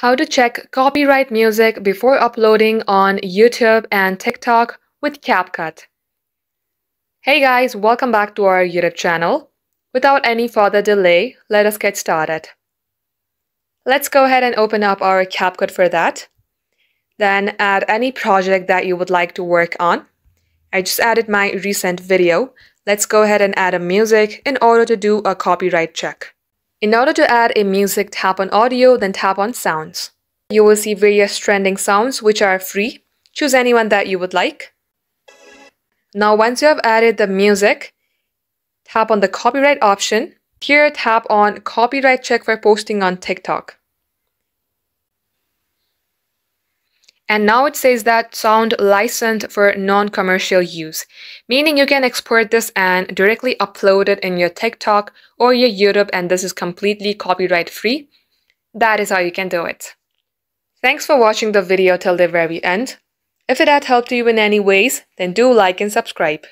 How to check copyright music before uploading on YouTube and TikTok with CapCut. Hey guys, welcome back to our YouTube channel. Without any further delay, let us get started. Let's go ahead and open up our CapCut for that. Then add any project that you would like to work on. I just added my recent video. Let's go ahead and add a music in order to do a copyright check. In order to add a music, tap on audio, then tap on sounds. You will see various trending sounds which are free. Choose any one that you would like. Now once you have added the music, tap on the copyright option. Here tap on copyright check for posting on TikTok. And now it says that sound licensed for non-commercial use, meaning you can export this and directly upload it in your TikTok or your YouTube, and this is completely copyright free. That is how you can do it. Thanks for watching the video till the very end. If it had helped you in any ways, then do like and subscribe.